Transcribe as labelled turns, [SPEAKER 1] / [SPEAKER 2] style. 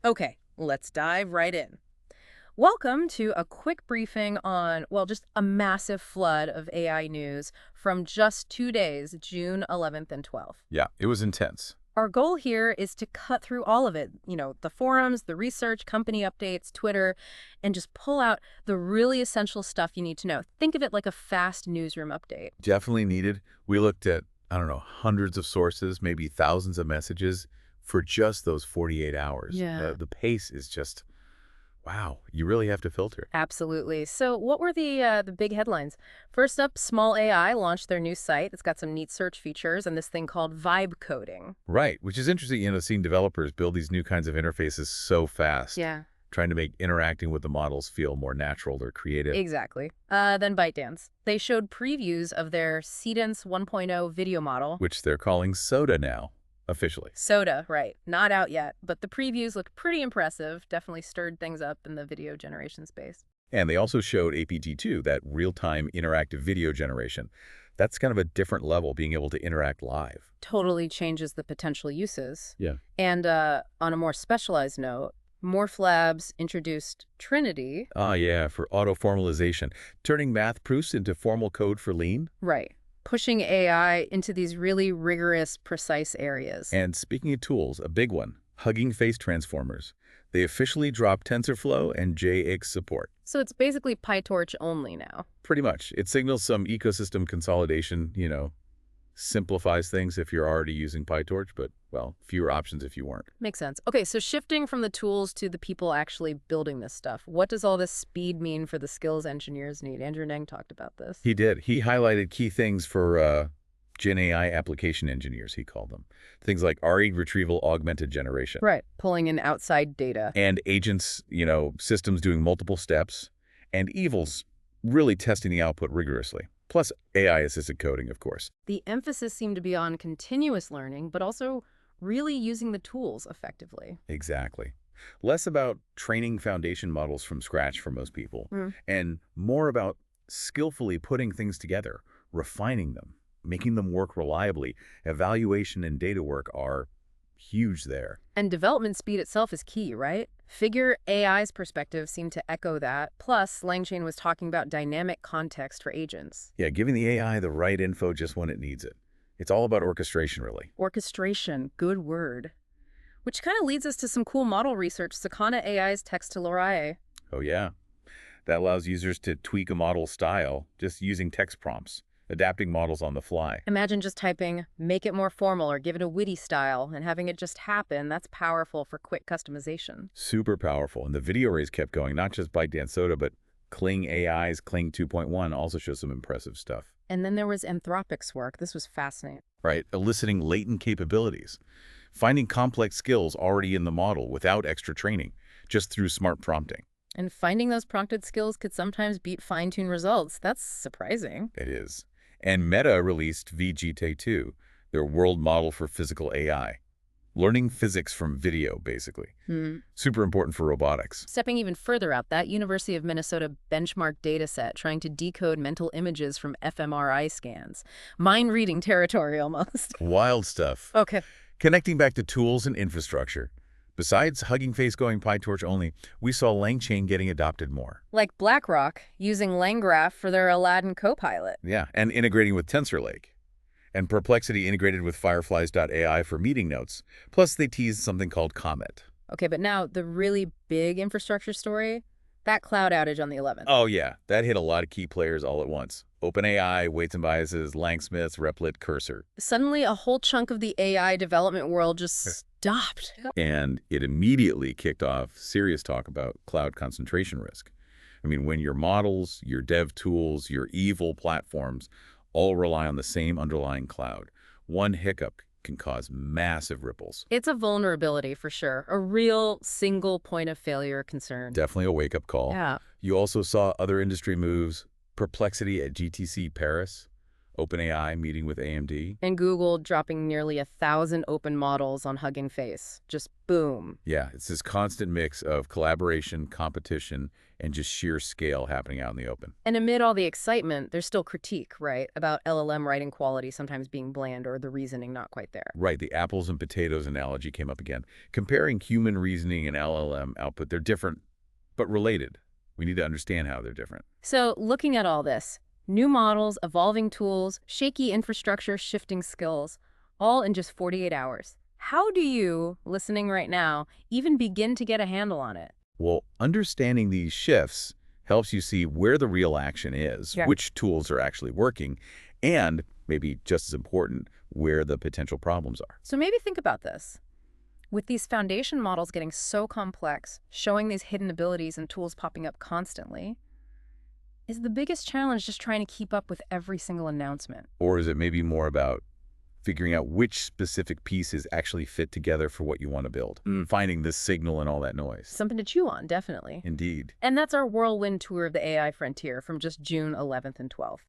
[SPEAKER 1] Okay, let's dive right in. Welcome to a quick briefing on, well, just a massive flood of AI news from just 2 days, June 11th and 12th.
[SPEAKER 2] Yeah, it was intense.
[SPEAKER 1] Our goal here is to cut through all of it, the forums, the research, company updates, Twitter, and just pull out the really essential stuff you need to know. Think of it like a fast newsroom update.
[SPEAKER 2] Definitely needed. We looked at, I don't know, hundreds of sources, maybe thousands of messages for just those 48 hours.
[SPEAKER 1] Yeah.
[SPEAKER 2] The pace is just, wow, you really have to filter.
[SPEAKER 1] Absolutely. So, what were the big headlines? First up, Small AI launched their new site. It's got some neat search features and this thing called vibe coding.
[SPEAKER 2] Right, which is interesting, seeing developers build these new kinds of interfaces so fast,
[SPEAKER 1] Yeah,
[SPEAKER 2] trying to make interacting with the models feel more natural or creative,
[SPEAKER 1] exactly. Then ByteDance. They showed previews of their Cadence 1.0 video model.
[SPEAKER 2] which they're calling SODA now, officially.
[SPEAKER 1] Soda, right. Not out yet, but the previews looked pretty impressive. Definitely stirred things up in the video generation space.
[SPEAKER 2] And they also showed APG2, that real-time interactive video generation. That's kind of a different level, being able to interact live.
[SPEAKER 1] Totally changes the potential uses.
[SPEAKER 2] Yeah.
[SPEAKER 1] And on a more specialized note, Morph Labs introduced Trinity.
[SPEAKER 2] Ah, yeah, for auto-formalization, turning math proofs into formal code for Lean.
[SPEAKER 1] Right. Pushing AI into these really rigorous, precise areas.
[SPEAKER 2] And speaking of tools, a big one, Hugging Face Transformers. They officially dropped TensorFlow and JX support.
[SPEAKER 1] So it's basically PyTorch only now.
[SPEAKER 2] Pretty much. It signals some ecosystem consolidation, simplifies things if you're already using PyTorch, but, well, fewer options if you weren't.
[SPEAKER 1] Makes sense. Okay, so shifting from the tools to the people actually building this stuff, what does all this speed mean for the skills engineers need? Andrew Ng talked about this.
[SPEAKER 2] He did. He highlighted key things for Gen AI application engineers, he called them. Things like RE retrieval augmented generation.
[SPEAKER 1] Right, pulling in outside data.
[SPEAKER 2] And agents, systems doing multiple steps. And evils really testing the output rigorously. Plus AI-assisted coding, of course.
[SPEAKER 1] The emphasis seemed to be on continuous learning, but also really using the tools effectively.
[SPEAKER 2] Exactly. Less about training foundation models from scratch for most people,
[SPEAKER 1] Mm.
[SPEAKER 2] and more about skillfully putting things together, refining them, making them work reliably. Evaluation and data work are huge there.
[SPEAKER 1] And development speed itself is key, right? Figure AI's perspective seemed to echo that. Plus, Langchain was talking about dynamic context for agents.
[SPEAKER 2] Yeah, giving the AI the right info just when it needs it. It's all about orchestration, really.
[SPEAKER 1] Orchestration, good word. Which kind of leads us to some cool model research. Sakana AI's text to Lorae.
[SPEAKER 2] Oh, yeah. That allows users to tweak a model style just using text prompts, adapting models on the fly.
[SPEAKER 1] Imagine just typing, make it more formal or give it a witty style, and having it just happen. That's powerful for quick customization.
[SPEAKER 2] Super powerful. And the video arrays kept going, not just ByteDance Soda, but Kling AI's Kling 2.1 also shows some impressive stuff.
[SPEAKER 1] And then there was Anthropic's work. This was fascinating.
[SPEAKER 2] Right? Eliciting latent capabilities. Finding complex skills already in the model without extra training, just through smart prompting.
[SPEAKER 1] And finding those prompted skills could sometimes beat fine-tuned results. That's surprising.
[SPEAKER 2] It is. And Meta released VGT2, their world model for physical AI. Learning physics from video, basically. Super important for robotics.
[SPEAKER 1] Stepping even further out, that University of Minnesota benchmark dataset trying to decode mental images from fMRI scans. Mind-reading territory almost.
[SPEAKER 2] Wild stuff.
[SPEAKER 1] Okay.
[SPEAKER 2] Connecting back to tools and infrastructure. Besides Hugging Face going PyTorch only, we saw LangChain getting adopted more.
[SPEAKER 1] Like BlackRock using LangGraph for their Aladdin Copilot.
[SPEAKER 2] Yeah, and integrating with TensorLake. And Perplexity integrated with Fireflies.ai for meeting notes. Plus, they teased something called Comet.
[SPEAKER 1] Okay, but now the really big infrastructure story, that cloud outage on the 11th.
[SPEAKER 2] Oh, yeah, that hit a lot of key players all at once. OpenAI, Weights and Biases, Langsmiths, Replit, Cursor.
[SPEAKER 1] Suddenly, a whole chunk of the AI development world just stopped.
[SPEAKER 2] And it immediately kicked off serious talk about cloud concentration risk. I mean, when your models, your dev tools, your evil platforms all rely on the same underlying cloud, one hiccup can cause massive ripples.
[SPEAKER 1] It's a vulnerability for sure, a real single point of failure concern.
[SPEAKER 2] Definitely a wake-up call.
[SPEAKER 1] Yeah.
[SPEAKER 2] You also saw other industry moves, Perplexity at GTC Paris, OpenAI meeting with AMD.
[SPEAKER 1] And Google dropping nearly 1,000 open models on Hugging Face. Just boom.
[SPEAKER 2] Yeah, it's this constant mix of collaboration, competition, and just sheer scale happening out in the open.
[SPEAKER 1] And amid all the excitement, there's still critique, right? About LLM writing quality sometimes being bland or the reasoning not quite there.
[SPEAKER 2] Right, the apples and potatoes analogy came up again. Comparing human reasoning and LLM output, they're different, but related. We need to understand how they're different.
[SPEAKER 1] So looking at all this, new models, evolving tools, shaky infrastructure, shifting skills, all in just 48 hours. How do you, listening right now, even begin to get a handle on it?
[SPEAKER 2] Well, understanding these shifts helps you see where the real action is,
[SPEAKER 1] Yeah.
[SPEAKER 2] which tools are actually working, and maybe just as important, where the potential problems are.
[SPEAKER 1] So maybe think about this. With these foundation models getting so complex, showing these hidden abilities and tools popping up constantly, is the biggest challenge just trying to keep up with every single announcement?
[SPEAKER 2] Or is it maybe more about figuring out which specific pieces actually fit together for what you want to build, finding the signal and all that noise?
[SPEAKER 1] Something to chew on, definitely.
[SPEAKER 2] Indeed.
[SPEAKER 1] And that's our whirlwind tour of the AI frontier from just June 11th and 12th.